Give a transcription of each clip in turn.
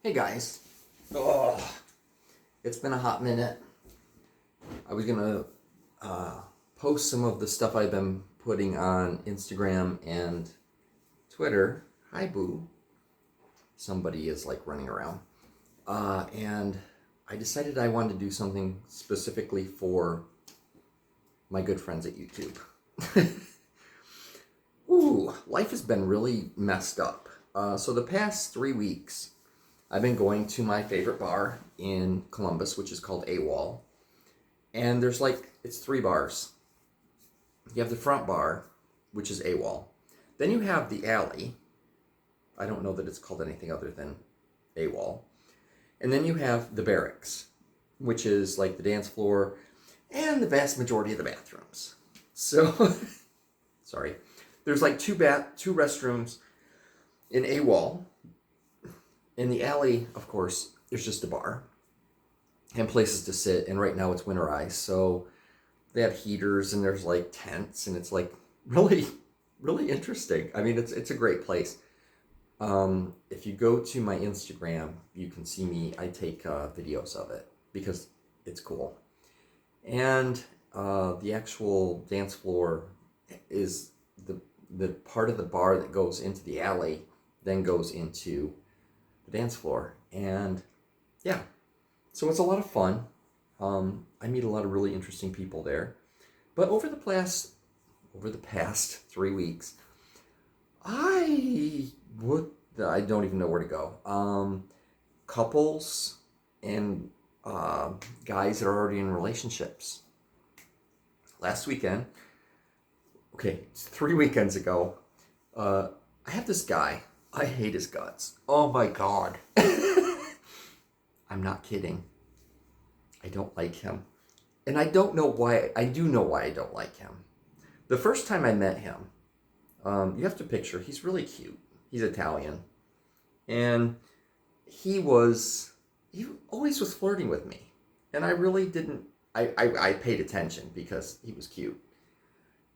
Hey guys. Oh, it's been a hot minute. I was gonna post some of the stuff I've been putting on Instagram and Twitter. Hi, Boo. Somebody is like running around. And I decided I wanted to do something specifically for my good friends at YouTube. Ooh, life has been really messed up. So the past 3 weeks, I've been going to my favorite bar in Columbus, which is called AWOL. And it's 3 bars. You have the front bar, which is AWOL. Then you have the alley. I don't know that it's called anything other than AWOL. And then you have the barracks, which is like the dance floor and the vast majority of the bathrooms. So, sorry. There's like two restrooms in AWOL. In the alley, of course, there's just a bar and places to sit. And right now it's winterized, so they have heaters and there's like tents, and it's like really, really interesting. I mean, it's a great place. If you go to my Instagram, you can see me. I take videos of it because it's cool. And the actual dance floor is the part of the bar that goes into the alley, then goes into the dance floor. And yeah, so it's a lot of fun. I meet a lot of really interesting people there. But over the past 3 weeks, I don't even know where to go. Couples and guys that are already in relationships. Last weekend, 3 weekends ago, I have this guy. I hate his guts. Oh my God. I'm not kidding. I don't like him. And I don't know why. I do know why I don't like him. The first time I met him, you have to picture, he's really cute. He's Italian. And he always was flirting with me. And I really didn't, I paid attention because he was cute.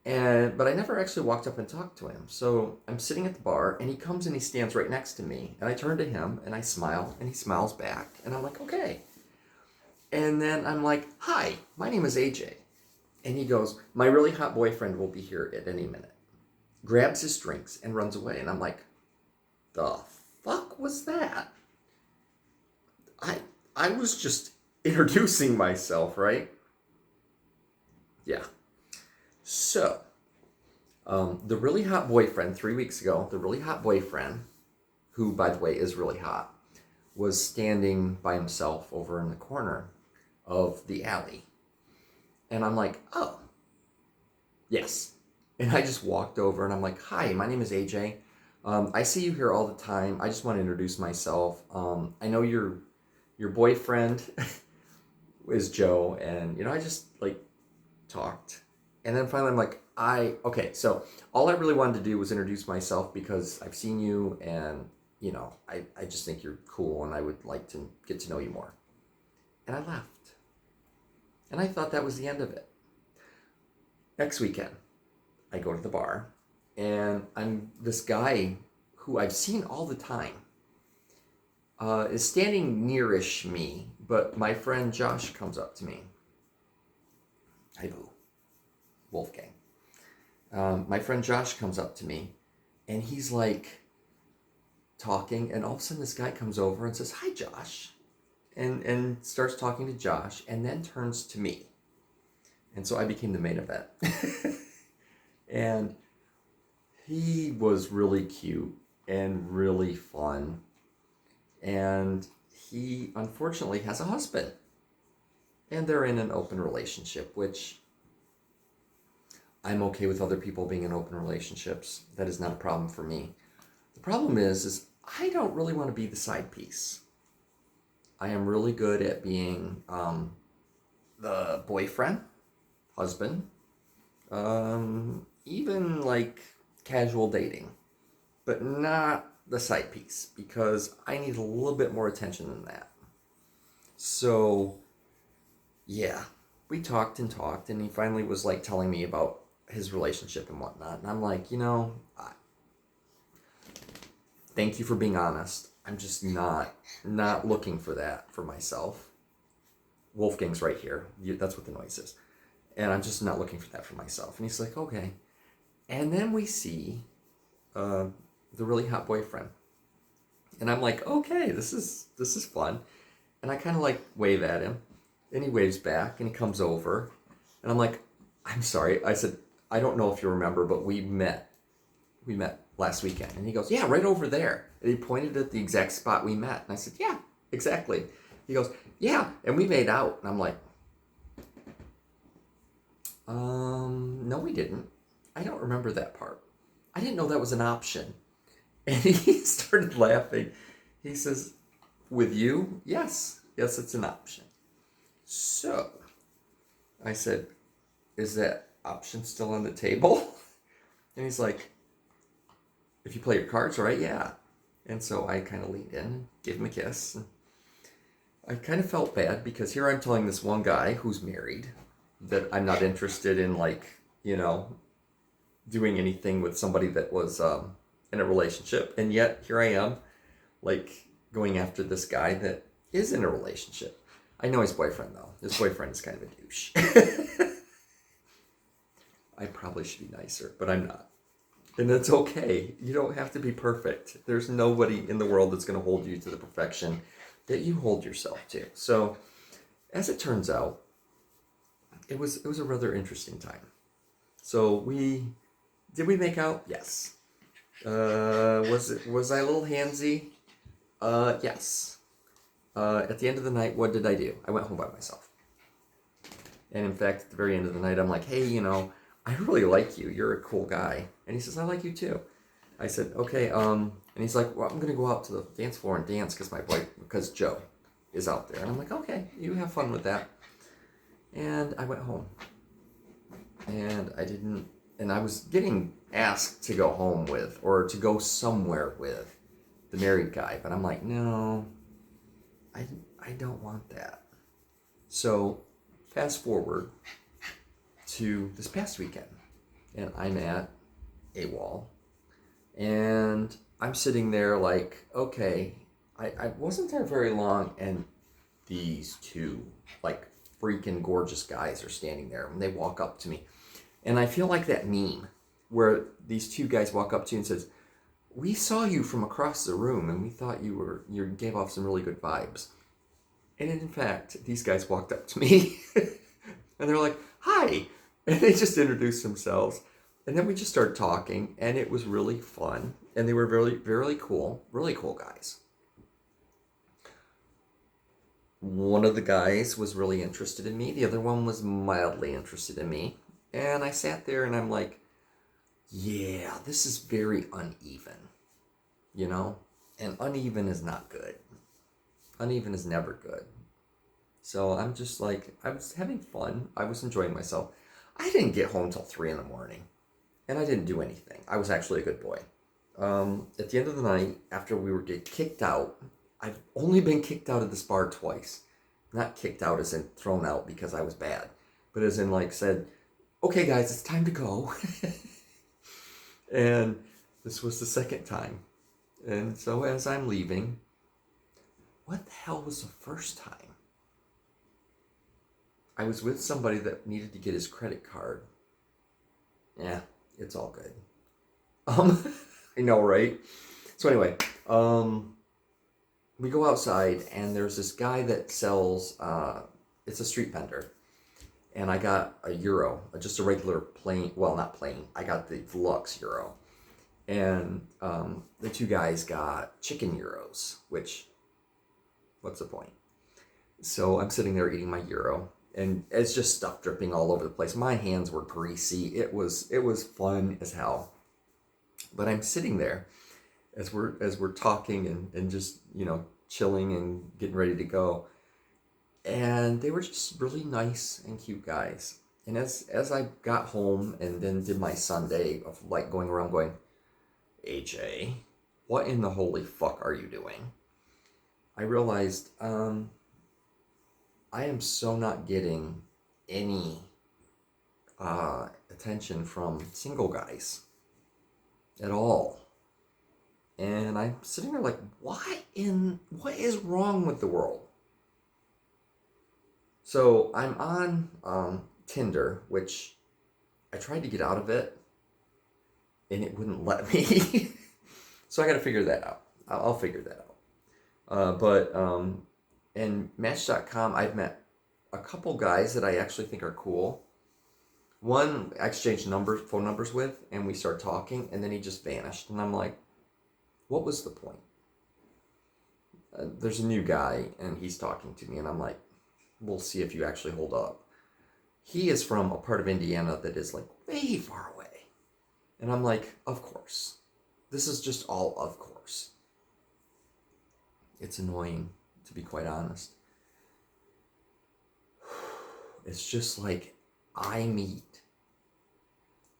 But I never actually walked up and talked to him. So I'm sitting at the bar, and he comes and he stands right next to me. And I turn to him, and I smile, and he smiles back. And I'm like, okay. And then I'm like, hi, my name is AJ. And he goes, my really hot boyfriend will be here at any minute. Grabs his drinks and runs away. And I'm like, the fuck was that? I was just introducing myself, right? Yeah. So, the really hot boyfriend, 3 weeks ago, the really hot boyfriend, who, by the way, is really hot, was standing by himself over in the corner of the alley. And I'm like, oh, yes. And I just walked over and I'm like, hi, my name is AJ. I see you here all the time. I just want to introduce myself. I know your boyfriend is Joe, and, I just, talked. And then finally I'm like, so all I really wanted to do was introduce myself because I've seen you and, I just think you're cool and I would like to get to know you more. And I left. And I thought that was the end of it. Next weekend, I go to the bar, and this guy who I've seen all the time is standing nearish me, but my friend Josh comes up to me. Hi, Boo. Wolfgang. My friend Josh comes up to me, and he's like talking, and all of a sudden this guy comes over and says, hi, Josh, and starts talking to Josh, and then turns to me. And so I became the main event. And he was really cute and really fun. And he unfortunately has a husband. And they're in an open relationship, which I'm okay with other people being in open relationships. That is not a problem for me. The problem is I don't really want to be the side piece. I am really good at being the boyfriend, husband, even like casual dating, but not the side piece, because I need a little bit more attention than that. So, yeah, we talked, and he finally was like telling me about his relationship and whatnot. And I'm like, thank you for being honest. I'm just not looking for that for myself. Wolfgang's right here. That's what the noise is. And I'm just not looking for that for myself. And he's like, okay. And then we see the really hot boyfriend. And I'm like, okay, this is fun. And I kind of like wave at him. And he waves back and he comes over. And I'm like, I'm sorry. I said, I don't know if you remember, but we met last weekend. And he goes, yeah, right over there. And he pointed at the exact spot we met. And I said, yeah, exactly. He goes, yeah. And we made out. And I'm like, no, we didn't. I don't remember that part. I didn't know that was an option. And he started laughing. He says, with you? Yes. Yes, it's an option. So I said, is that option still on the table? And he's like, if you play your cards right, yeah. And so I kind of leaned in and gave him a kiss. And I kind of felt bad because here I'm telling this one guy who's married that I'm not interested in, like, doing anything with somebody that was in a relationship. And yet here I am, like, going after this guy that is in a relationship. I know his boyfriend, though. His boyfriend is kind of a douche. I probably should be nicer, but I'm not. And that's okay. You don't have to be perfect. There's nobody in the world that's going to hold you to the perfection that you hold yourself to. So, as it turns out, it was a rather interesting time. So did we make out? Yes. Was I a little handsy? Yes. At the end of the night, what did I do? I went home by myself. And in fact, at the very end of the night, I'm like, hey, I really like you. You're a cool guy. And he says, I like you too. I said, okay. And he's like, well, I'm going to go out to the dance floor and dance because Joe is out there. And I'm like, okay, you have fun with that. And I went home. And I was getting asked to go home with, or to go somewhere with the married guy. But I'm like, no, I don't want that. So fast forward to this past weekend, and I'm at AWOL, and I'm sitting there like, okay, I wasn't there very long, and these two, like, freaking gorgeous guys are standing there, and they walk up to me, and I feel like that meme where these two guys walk up to you and says, we saw you from across the room, and we thought you gave off some really good vibes. And in fact, these guys walked up to me, and they're like, hi, and they just introduced themselves. And then we just started talking, and it was really fun. And they were really, really cool guys. One of the guys was really interested in me. The other one was mildly interested in me. And I sat there, and I'm like, yeah, this is very uneven, And uneven is not good. Uneven is never good. So I'm just like, I was having fun. I was enjoying myself. I didn't get home till 3 a.m. And I didn't do anything. I was actually a good boy. At the end of the night, after we were getting kicked out, I've only been kicked out of this bar twice. Not kicked out as in thrown out because I was bad, but as in like said, okay guys, it's time to go. And this was the second time. And so as I'm leaving, what the hell was the first time? I was with somebody that needed to get his credit card. Yeah, it's all good. I know, right? So anyway, we go outside, and there's this guy that sells, it's a street vendor. And I got a Euro, just a regular plain, well, not plain, I got the deluxe Euro. And the two guys got chicken Euros, which, what's the point? So I'm sitting there eating my Euro, and it's just stuff dripping all over the place. My hands were greasy. It was fun as hell. But I'm sitting there as we're talking and just, chilling and getting ready to go. And they were just really nice and cute guys. And as I got home and then did my Sunday of like going around going, AJ, what in the holy fuck are you doing? I realized I am so not getting any attention from single guys at all. And I'm sitting there like, what is wrong with the world? So I'm on Tinder, which I tried to get out of it, and it wouldn't let me. So I got to figure that out. I'll figure that out. And Match.com, I've met a couple guys that I actually think are cool. One I exchanged phone numbers with, and we started talking, and then he just vanished. And I'm like, what was the point? There's a new guy, and he's talking to me, and I'm like, we'll see if you actually hold up. He is from a part of Indiana that is like way far away. And I'm like, of course. This is just all of course. It's annoying, to be quite honest. It's just like I meet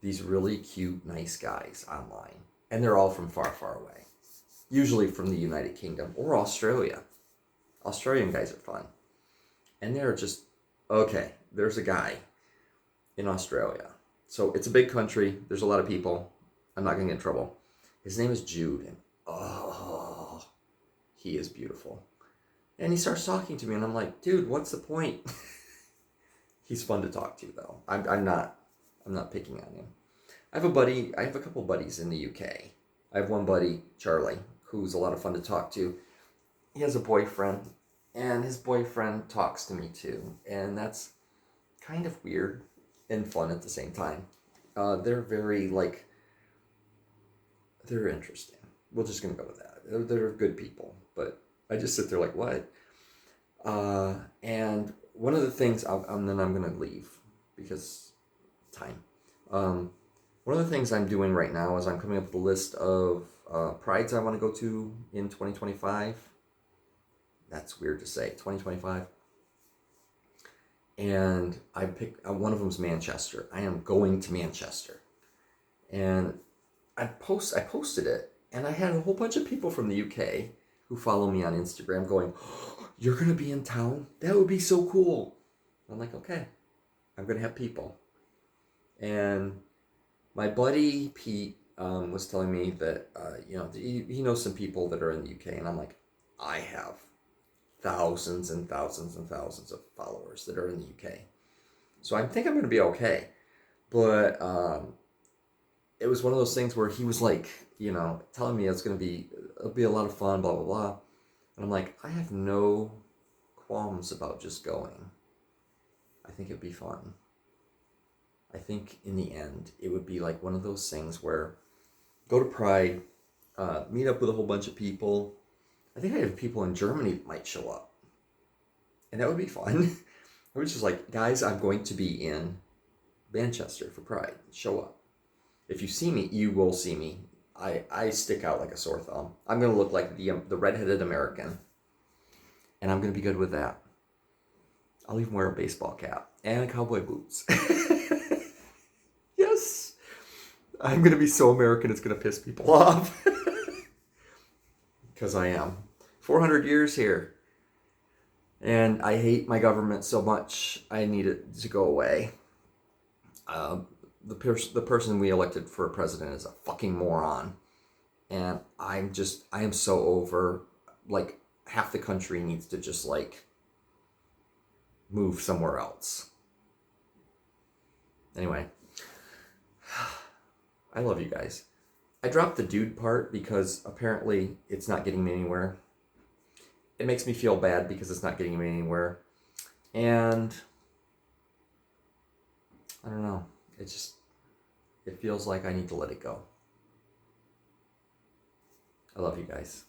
these really cute, nice guys online, and they're all from far, far away. Usually from the United Kingdom or Australia. Australian guys are fun. And they're just, okay, there's a guy in Australia. So it's a big country. There's a lot of people. I'm not going to get in trouble. His name is Jude. And oh, he is beautiful. And he starts talking to me, and I'm like, dude, what's the point? He's fun to talk to, though. I'm not picking on him. I have a couple buddies in the UK. I have one buddy, Charlie, who's a lot of fun to talk to. He has a boyfriend, and his boyfriend talks to me too. And that's kind of weird and fun at the same time. They're very, they're interesting. We're just going to go with that. They're good people, but I just sit there like, what? And one of the things, then I'm going to leave because time. One of the things I'm doing right now is I'm coming up with a list of prides I want to go to in 2025. That's weird to say, 2025. And I picked, one of them's Manchester. I am going to Manchester. And I posted it, and I had a whole bunch of people from the UK who follow me on Instagram going, oh, you're going to be in town? That would be so cool. I'm like, okay, I'm going to have people. And my buddy Pete was telling me that, he knows some people that are in the UK, and I'm like, I have thousands and thousands and thousands of followers that are in the UK. So I think I'm going to be okay. But it was one of those things where he was like, telling me it'll be a lot of fun, blah, blah, blah. And I'm like, I have no qualms about just going. I think it'd be fun. I think in the end, it would be like one of those things where go to Pride, meet up with a whole bunch of people. I think I have people in Germany that might show up. And that would be fun. I was just like, guys, I'm going to be in Manchester for Pride. Show up. If you see me, you will see me. I stick out like a sore thumb. I'm going to look like the redheaded American. And I'm going to be good with that. I'll even wear a baseball cap and cowboy boots. Yes. I'm going to be so American it's going to piss people off. Because I am. 400 years here. And I hate my government so much, I need it to go away. The person we elected for president is a fucking moron. And I am so over, half the country needs to just, move somewhere else. Anyway. I love you guys. I dropped the dude part because apparently it's not getting me anywhere. It makes me feel bad because it's not getting me anywhere. And I don't know. It feels like I need to let it go. I love you guys.